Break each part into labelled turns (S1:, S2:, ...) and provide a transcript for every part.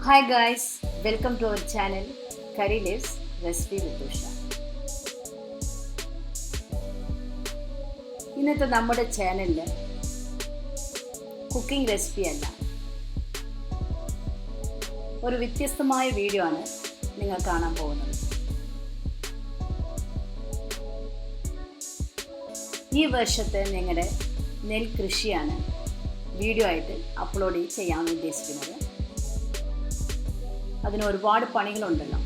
S1: Hi guys, welcome to our channel Curry Lives Recipe with Usha. ഇന്നത്തെ നമ്മുടെ ചാനലിൽ cooking recipe അല്ല, ഒരു വ്യത്യസ്തമായ വീഡിയോ ആണ് നിങ്ങൾ കാണാൻ പോകുന്നത്. ഈ വർഷത്തെ ഞങ്ങളുടെ നെൽകൃഷിയാണ് വീഡിയോ ആയിട്ട് അപ്ലോഡ് ചെയ്യാൻ ഉദ്ദേശിക്കുന്നത്. അതിന് ഒരുപാട് പണികളുണ്ടല്ലോ.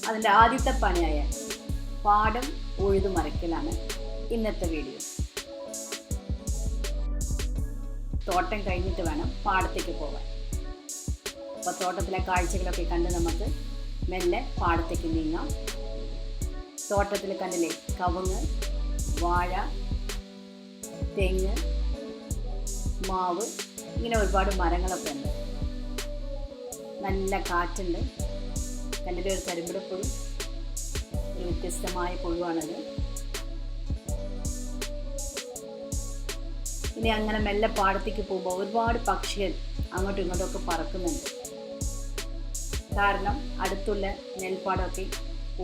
S1: അതിൻ്റെ ആദ്യത്തെ പണിയായ പാടം ഉഴുതു മറിക്കലാണ് ഇന്നത്തെ വീഡിയോ. തോട്ടം കഴിഞ്ഞിട്ട് വേണം പാടത്തേക്ക് പോകാൻ. അപ്പോൾ തോട്ടത്തിലെ കാഴ്ചകളൊക്കെ കണ്ട് നമുക്ക് മെല്ലെ പാടത്തേക്ക് നീങ്ങാം. തോട്ടത്തിൽ കണ്ടില്ലേ, കവുങ്ങ്, വാഴ, തെങ്ങ്, മാവ്, ഇങ്ങനെ ഒരുപാട് മരങ്ങളൊക്കെ ഉണ്ട്. നല്ല കാറ്റുണ്ട്. കണ്ടിട്ട് ഒരു കരിമ്പിടപ്പുഴു, ഒരു വ്യത്യസ്തമായ പുഴുവാണത്. ഇനി അങ്ങനെ മെല്ലെ പാടത്തേക്ക് പോകുമ്പോൾ ഒരുപാട് പക്ഷികൾ അങ്ങോട്ടും ഇങ്ങോട്ടുമൊക്കെ പറക്കുന്നുണ്ട്. കാരണം അടുത്തുള്ള നെൽപ്പാടമൊക്കെ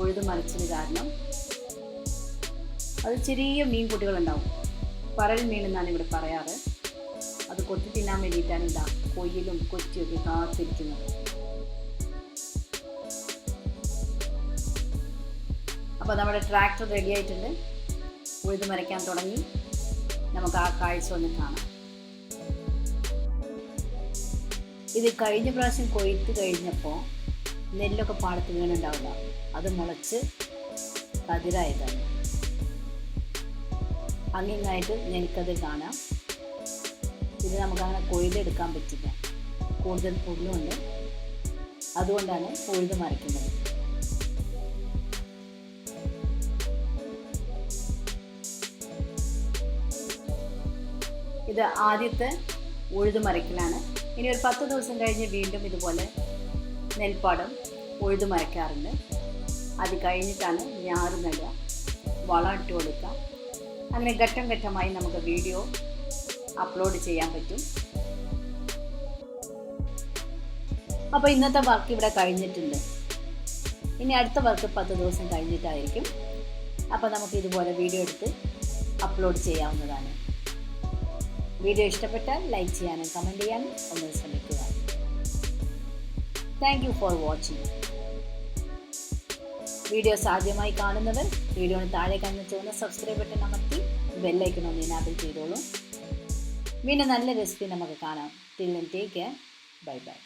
S1: ഉഴുതു മറിച്ചത് കാരണം അത് ചെറിയ മീൻകുട്ടികളുണ്ടാവും. പരൽ മീൻ എന്നാണ് ഇവിടെ പറയാറ്. അത് കൊത്തി തിന്നാൻ വേണ്ടിയിട്ടാണ് ഇതാ കൊയ്യിലും കൊച്ചിയൊക്കെ കാത്തിരിക്കുന്നത്. അപ്പോൾ നമ്മുടെ ട്രാക്ടർ റെഡി ആയിട്ടുണ്ട്, ഉഴുതു മരയ്ക്കാൻ തുടങ്ങി. നമുക്ക് ആ കാഴ്ച ഒന്ന് കാണാം. ഇത് കഴിഞ്ഞ പ്രാവശ്യം കൊയ്ത്ത് കഴിഞ്ഞപ്പോൾ നെല്ലൊക്കെ പാടത്ത് വീണുണ്ടാവില്ല, അത് മുളച്ച് കതിരായതാണ്. അങ്ങിങ്ങായിട്ട് നെൽക്കതിർ കാണാം. ഇത് നമുക്കങ്ങനെ കൊയ്തെടുക്കാൻ പറ്റില്ല, കൂടുതൽ പുല്ലുണ്ട്. അതുകൊണ്ടാണ് ഉഴുതു മറിക്കുന്നത്. ഇത് ആദ്യത്തെ ഉഴുതു മറിക്കലാണ്. ഇനി ഒരു 10 ദിവസം കഴിഞ്ഞ് വീണ്ടും ഇതുപോലെ നെൽപ്പാടം ഉഴുതു മറിക്കാറുണ്ട്. അത് കഴിഞ്ഞിട്ടാണ് ഞാറ് നടുക, വളം ഇട്ട് കൊടുക്കുക. അങ്ങനെ ഘട്ടം ഘട്ടമായി നമുക്ക് വീഡിയോ അപ്ലോഡ് ചെയ്യാൻ പറ്റും. അപ്പോൾ ഇന്നത്തെ വർക്ക് ഇവിടെ കഴിഞ്ഞിട്ടുണ്ട്. ഇനി അടുത്ത വർക്ക് 10 ദിവസം കഴിഞ്ഞിട്ടായിരിക്കും. അപ്പോൾ നമുക്ക് ഇതുപോലെ വീഡിയോ എടുത്ത് അപ്ലോഡ് ചെയ്യാവുന്നതാണ്. വീഡിയോ ഇഷ്ടപ്പെട്ടാൽ ലൈക്ക് ചെയ്യാനും കമൻറ്റ് ചെയ്യാനും ഒന്ന് ശ്രമിക്കുക. Thank you for watching. Videos ആദ്യമായി കാണുന്നവർ വീഡിയോന് താഴെ കാണുന്ന ചുവന്ന സബ്സ്ക്രൈബ് ബട്ടൺ അമർത്തി ബെല്ലൈക്കൺ ഒന്ന് എനാബിൾ ചെയ്തോളൂ. വീണ്ടും നല്ല റെസിപ്പി നമുക്ക് കാണാം. Till then take care. Bye bye.